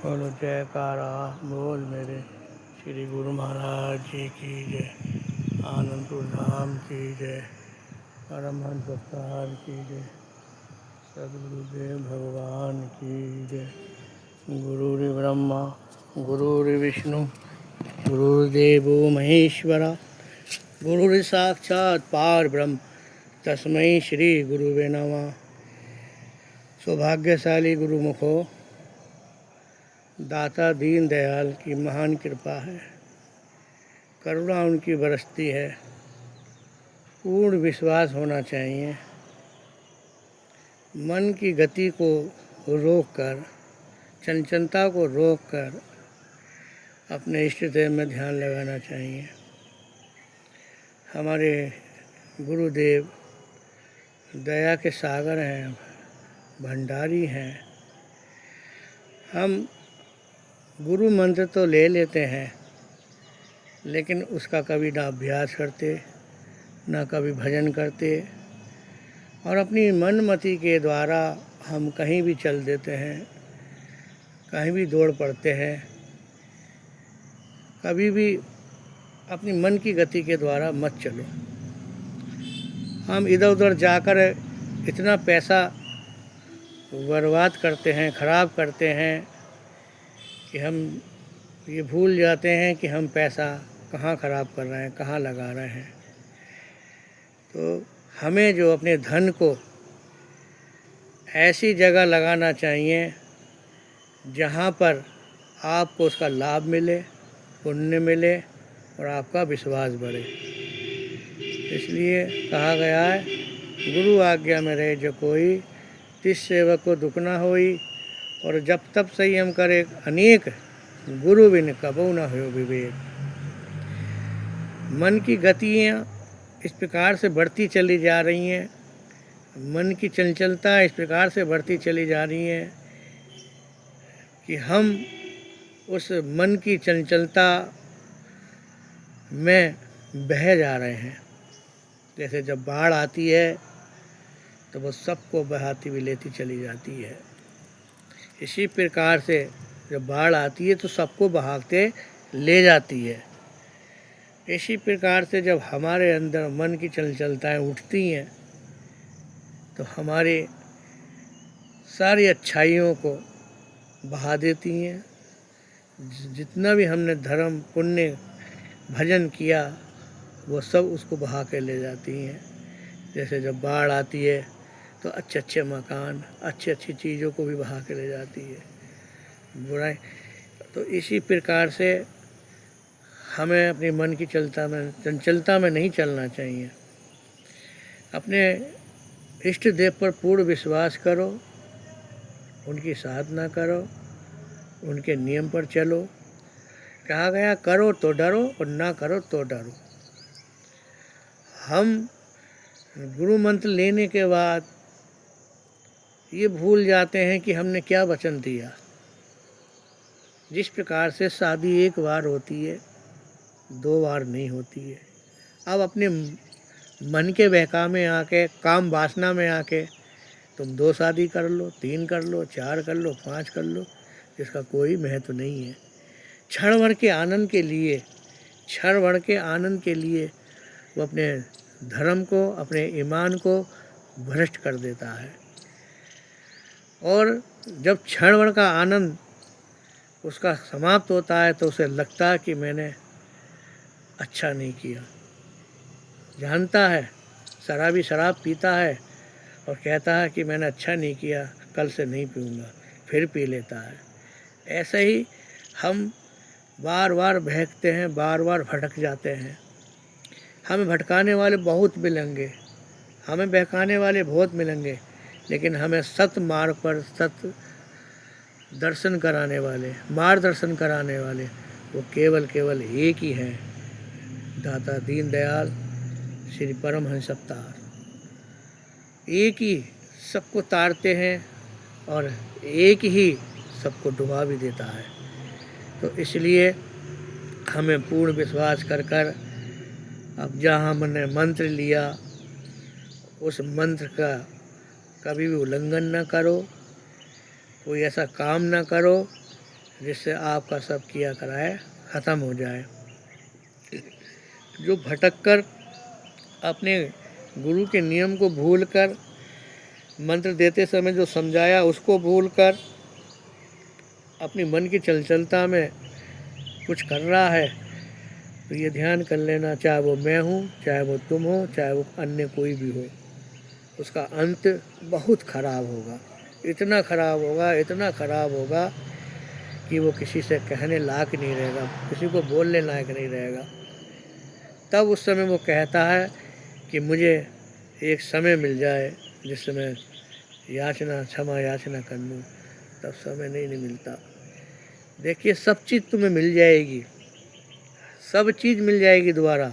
बोलो जयकारा बोल मेरे श्री गुरु महाराज जी की जय, आनंदपुर धाम की जय, परमहंस अवतार की जय, सदगुरुदेव भगवान की जय। गुरुर् ब्रह्मा गुरुर्विष्णु गुरुर्देवो महेश्वरा, गुरुर् साक्षात् परब्रह्म तस्मै श्री गुरुवे नमः। सौभाग्यशाली गुरुमुखो, दाता दीन दयाल की महान कृपा है, करुणा उनकी बरसती है। पूर्ण विश्वास होना चाहिए। मन की गति को रोककर, चंचलता को रोककर अपने इष्ट देव में ध्यान लगाना चाहिए। हमारे गुरुदेव दया के सागर हैं, भंडारी हैं। हम गुरु मंत्र तो ले लेते हैं, लेकिन उसका कभी ना अभ्यास करते, ना कभी भजन करते, और अपनी मनमति के द्वारा हम कहीं भी चल देते हैं, कहीं भी दौड़ पड़ते हैं। कभी भी अपनी मन की गति के द्वारा मत चलो। हम इधर उधर जाकर इतना पैसा बर्बाद करते हैं, ख़राब करते हैं कि हम ये भूल जाते हैं कि हम पैसा कहाँ ख़राब कर रहे हैं, कहाँ लगा रहे हैं। तो हमें जो अपने धन को ऐसी जगह लगाना चाहिए जहाँ पर आपको उसका लाभ मिले, पुण्य मिले और आपका विश्वास बढ़े। इसलिए कहा गया है, गुरु आज्ञा में रहे जो कोई, तिस सेवक को दुख न होई। और जब तब संयम करे अनेक, गुरु बिन कबहु न हो विवेक। मन की गतियाँ इस प्रकार से बढ़ती चली जा रही हैं, मन की चंचलता इस प्रकार से बढ़ती चली जा रही है कि हम उस मन की चंचलता में बह जा रहे हैं। जैसे जब बाढ़ आती है तो वो सबको बहाती हुई लेती चली जाती है। इसी प्रकार से जब बाढ़ आती है तो सबको बहाते ले जाती है। इसी प्रकार से जब हमारे अंदर मन की चंचलताएं उठती हैं तो हमारी सारी अच्छाइयों को बहा देती हैं। जितना भी हमने धर्म पुण्य भजन किया वो सब उसको बहा के ले जाती हैं। जैसे जब बाढ़ आती है तो अच्छे अच्छे मकान, अच्छी अच्छी चीज़ों को भी बहा के ले जाती है, बुराई। तो इसी प्रकार से हमें अपने मन की चंचलता में नहीं चलना चाहिए। अपने इष्ट देव पर पूर्ण विश्वास करो, उनकी साधना करो, उनके नियम पर चलो। कहा गया करो तो डरो और ना करो तो डरो। हम गुरु मंत्र लेने के बाद ये भूल जाते हैं कि हमने क्या वचन दिया। जिस प्रकार से शादी एक बार होती है, दो बार नहीं होती है। अब अपने मन के बहका में आके, काम वासना में आके तुम 2 शादी कर लो, 3 कर लो, 4 कर लो, 5 कर लो, जिसका कोई महत्व नहीं है। क्षण भर के आनंद के लिए, क्षण भर के आनंद के लिए वो अपने धर्म को, अपने ईमान को भ्रष्ट कर देता है। और जब क्षण भर का आनंद उसका समाप्त होता है तो उसे लगता है कि मैंने अच्छा नहीं किया। जानता है, शराबी शराब पीता है और कहता है कि मैंने अच्छा नहीं किया, कल से नहीं पीऊँगा, फिर पी लेता है। ऐसे ही हम बार बार बहकते हैं, बार बार भटक जाते हैं। हमें भटकाने वाले बहुत मिलेंगे, हमें बहकाने वाले बहुत मिलेंगे, लेकिन हमें सत मार्ग पर सत दर्शन कराने वाले, मार्गदर्शन कराने वाले वो केवल एक ही हैं, दाता दीन दयाल श्री परमहंस अवतार। एक ही सबको तारते हैं और एक ही सबको डुबा भी देता है। तो इसलिए हमें पूर्ण विश्वास कर कर अब जहाँ हमने मंत्र लिया उस मंत्र का कभी भी उल्लंघन न करो, कोई ऐसा काम न करो जिससे आपका सब किया कराए ख़त्म हो जाए। जो भटक कर अपने गुरु के नियम को भूलकर, मंत्र देते समय जो समझाया उसको भूलकर अपनी मन की चंचलता में कुछ कर रहा है, तो ये ध्यान कर लेना, चाहे वो मैं हूँ, चाहे वो तुम हो, चाहे वो अन्य कोई भी हो, उसका अंत बहुत खराब होगा। इतना खराब होगा, इतना खराब होगा कि वो किसी से कहने लायक नहीं रहेगा, किसी को बोलने लायक नहीं रहेगा। तब उस समय वो कहता है कि मुझे एक समय मिल जाए जिस समय याचना, क्षमा याचना कर लूँ, तब समय नहीं मिलता। देखिए, सब चीज़ तुम्हें मिल जाएगी, सब चीज़ मिल जाएगी दोबारा,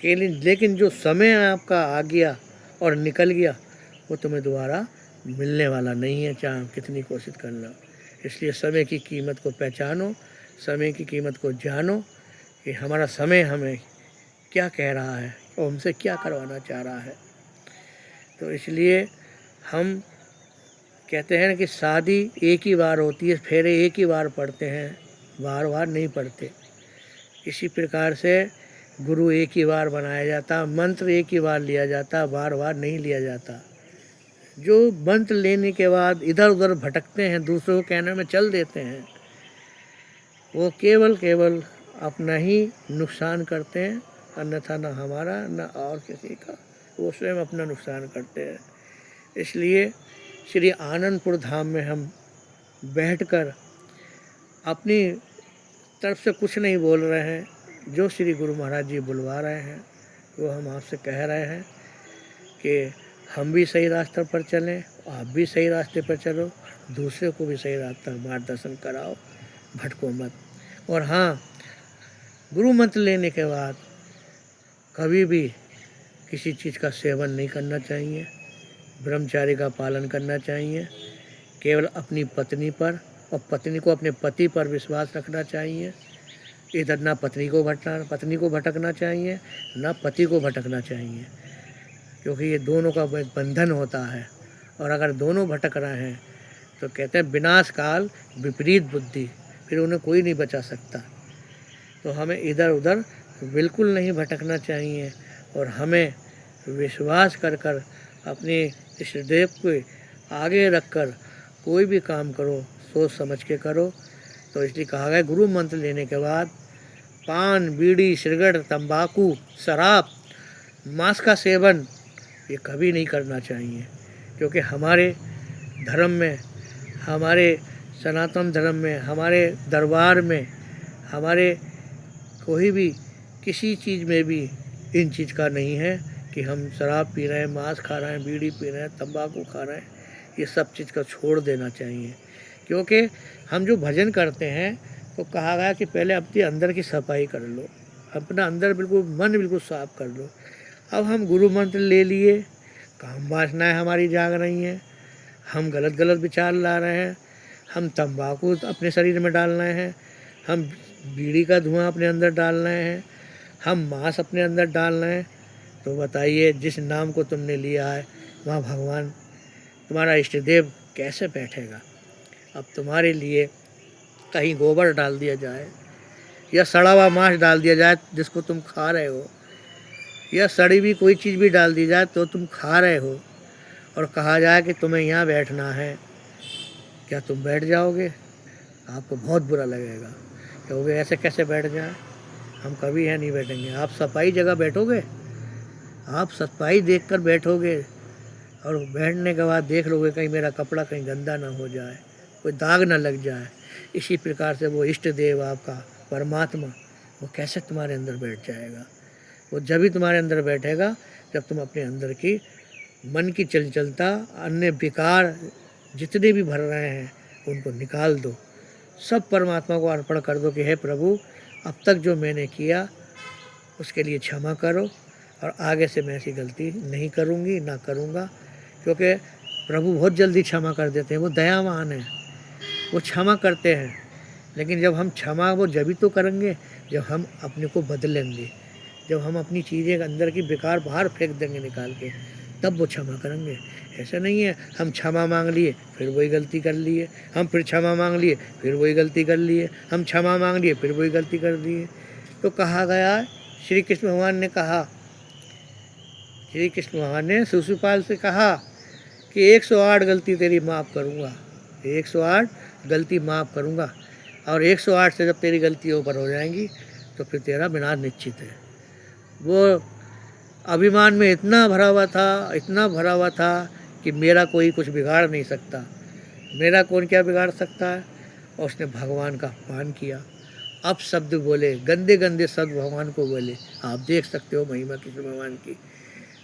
लेकिन जो समय आपका आ गया और निकल गया वो तुम्हें दोबारा मिलने वाला नहीं है, चाहे कितनी कोशिश करना। इसलिए समय की कीमत को पहचानो, समय की कीमत को जानो कि हमारा समय हमें क्या कह रहा है और हमसे क्या करवाना चाह रहा है। तो इसलिए हम कहते हैं कि शादी एक ही बार होती है, फेरे एक ही बार पड़ते हैं, बार बार नहीं पड़ते। इसी प्रकार से गुरु एक ही बार बनाया जाता, मंत्र एक ही बार लिया जाता, बार बार नहीं लिया जाता। जो मंत्र लेने के बाद इधर उधर भटकते हैं, दूसरों को कहने में चल देते हैं, वो केवल अपना ही नुकसान करते हैं, अन्यथा न हमारा न और किसी का, वो स्वयं अपना नुकसान करते हैं। इसलिए श्री आनंदपुर धाम में हम बैठकर अपनी तरफ से कुछ नहीं बोल रहे हैं, जो श्री गुरु महाराज जी बुलवा रहे हैं वो हम आपसे कह रहे हैं कि हम भी सही रास्ते पर चलें, आप भी सही रास्ते पर चलो, दूसरे को भी सही रास्ता मार्गदर्शन कराओ, भटको मत। और हाँ, गुरु मंत्र लेने के बाद कभी भी किसी चीज़ का सेवन नहीं करना चाहिए, ब्रह्मचारी का पालन करना चाहिए, केवल अपनी पत्नी पर और पत्नी को अपने पति पर विश्वास रखना चाहिए। इधर ना पत्नी को भटकना चाहिए, ना पति को भटकना चाहिए, क्योंकि ये दोनों का बंधन होता है। और अगर दोनों भटक रहे हैं तो कहते हैं विनाश काल विपरीत बुद्धि, फिर उन्हें कोई नहीं बचा सकता। तो हमें इधर उधर बिल्कुल नहीं भटकना चाहिए और हमें विश्वास कर अपने इष्टदेव को आगे रखकर कोई भी काम करो, सोच समझ के करो। तो इसलिए कहा गया गुरु मंत्र लेने के बाद पान, बीड़ी, सिगरेट, तंबाकू, शराब, मांस का सेवन ये कभी नहीं करना चाहिए, क्योंकि हमारे धर्म में, हमारे सनातन धर्म में, हमारे दरबार में, हमारे कोई भी किसी चीज़ में भी इन चीज़ का नहीं है कि हम शराब पी रहे हैं, मांस खा रहे हैं, बीड़ी पी रहे हैं, तंबाकू खा रहे हैं। ये सब चीज़ को छोड़ देना चाहिए, क्योंकि हम जो भजन करते हैं तो कहा गया कि पहले अपने अंदर की सफाई कर लो, अपना अंदर बिल्कुल मन बिल्कुल साफ कर लो। अब हम गुरु मंत्र ले लिए, काम वासनाएं हमारी जाग रही हैं, हम गलत विचार ला रहे हैं, हम तंबाकू अपने शरीर में डाल रहे हैं, हम बीड़ी का धुआं अपने अंदर डाल रहे हैं, हम मांस अपने अंदर डाल रहे हैं। तो बताइए, जिस नाम को तुमने लिया है वहाँ भगवान तुम्हारा इष्ट देव कैसे बैठेगा। अब तुम्हारे लिए कहीं गोबर डाल दिया जाए या सड़ा हुआ मांस डाल दिया जाए जिसको तुम खा रहे हो, या सड़ी हुई कोई चीज़ भी डाल दी जाए तो तुम खा रहे हो, और कहा जाए कि तुम्हें यहाँ बैठना है, क्या तुम बैठ जाओगे? आपको बहुत बुरा लगेगा, कहोगे ऐसे कैसे बैठ जाए, हम कभी यहाँ नहीं बैठेंगे। आप सफाई जगह बैठोगे, आप सफाई देखकर बैठोगे, और बैठने के बाद देख लोगे कहीं मेरा कपड़ा कहीं गंदा ना हो जाए, कोई दाग ना लग जाए। इसी प्रकार से वो इष्ट देव आपका परमात्मा वो कैसे तुम्हारे अंदर बैठ जाएगा? वो जब ही तुम्हारे अंदर बैठेगा जब तुम अपने अंदर की मन की चंचलता, अन्य विकार जितने भी भर रहे हैं उनको निकाल दो, सब परमात्मा को अर्पण कर दो कि हे प्रभु, अब तक जो मैंने किया उसके लिए क्षमा करो, और आगे से मैं ऐसी गलती नहीं करूँगी, ना करूँगा। क्योंकि प्रभु बहुत जल्दी क्षमा कर देते हैं, वो दयावान हैं, वो क्षमा करते हैं। लेकिन जब हम क्षमा वो जब तो करेंगे जब हम अपने को बदलेंगे, जब हम अपनी चीज़ें अंदर की बेकार बाहर फेंक देंगे निकाल के, तब वो क्षमा करेंगे। ऐसा नहीं है हम क्षमा मांग लिए फिर वही गलती कर लिए, हम फिर क्षमा मांग लिए फिर वही गलती कर लिए, हम क्षमा मांग लिए फिर वही गलती कर दिए। तो कहा गया, श्री कृष्ण भगवान ने कहा, श्री कृष्ण भगवान ने शिशुपाल से कहा कि 108 गलती तेरी माफ़ करूँगा, 108 गलती माफ़ करूँगा, और 108 से जब तेरी गलतियाँ ऊपर हो जाएंगी तो फिर तेरा विनाश निश्चित है। वो अभिमान में इतना भरा हुआ था, इतना भरा हुआ था कि मेरा कोई कुछ बिगाड़ नहीं सकता, मेरा कौन क्या बिगाड़ सकता है। और उसने भगवान का अपमान किया, अब शब्द बोले, गंदे गंदे शब्द भगवान को बोले। आप देख सकते हो महिमा कृष्ण भगवान की।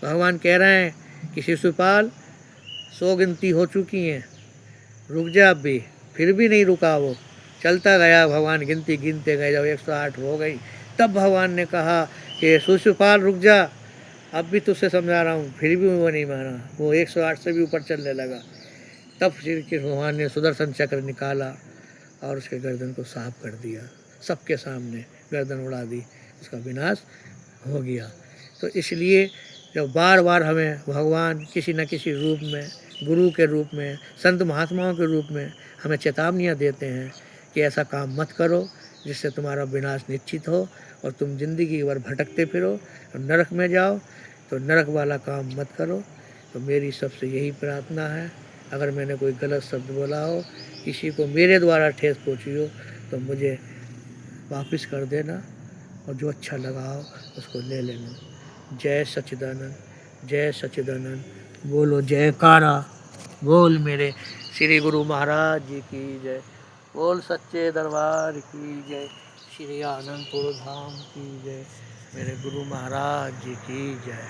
भगवान कह रहे हैं कि शिशुपाल 100 गिनती हो चुकी हैं, रुक जा अब भी, फिर भी नहीं रुका वो, चलता गया भगवान, गिनती गिनते गए, जब 108 हो गई तब भगवान ने कहा कि शिशुपाल रुक जा, अब भी तुझसे समझा रहा हूँ, फिर भी वो नहीं माना, वो 108 से भी ऊपर चलने लगा। तब श्री कृष्ण भगवान ने सुदर्शन चक्र निकाला और उसके गर्दन को साफ कर दिया, सबके सामने गर्दन उड़ा दी, उसका विनाश हो गया। तो इसलिए जब बार बार हमें भगवान किसी न किसी रूप में, गुरु के रूप में, संत महात्माओं के रूप में हमें चेतावनियाँ देते हैं कि ऐसा काम मत करो जिससे तुम्हारा विनाश निश्चित हो और तुम ज़िंदगी भर भटकते फिरो और नरक में जाओ, तो नरक वाला काम मत करो। तो मेरी सबसे यही प्रार्थना है, अगर मैंने कोई गलत शब्द बोला हो, किसी को मेरे द्वारा ठेस पहुँची हो, तो मुझे वापस कर देना और जो अच्छा लगा हो उसको ले लेना। जय सच्चिदानंद, जय सच्चिदानंद, बोलो जयकारा, बोल मेरे श्री गुरु महाराज जी की जय, बोल सच्चे दरबार की जय, श्री आनंदपुर धाम की जय, मेरे गुरु महाराज जी की जय।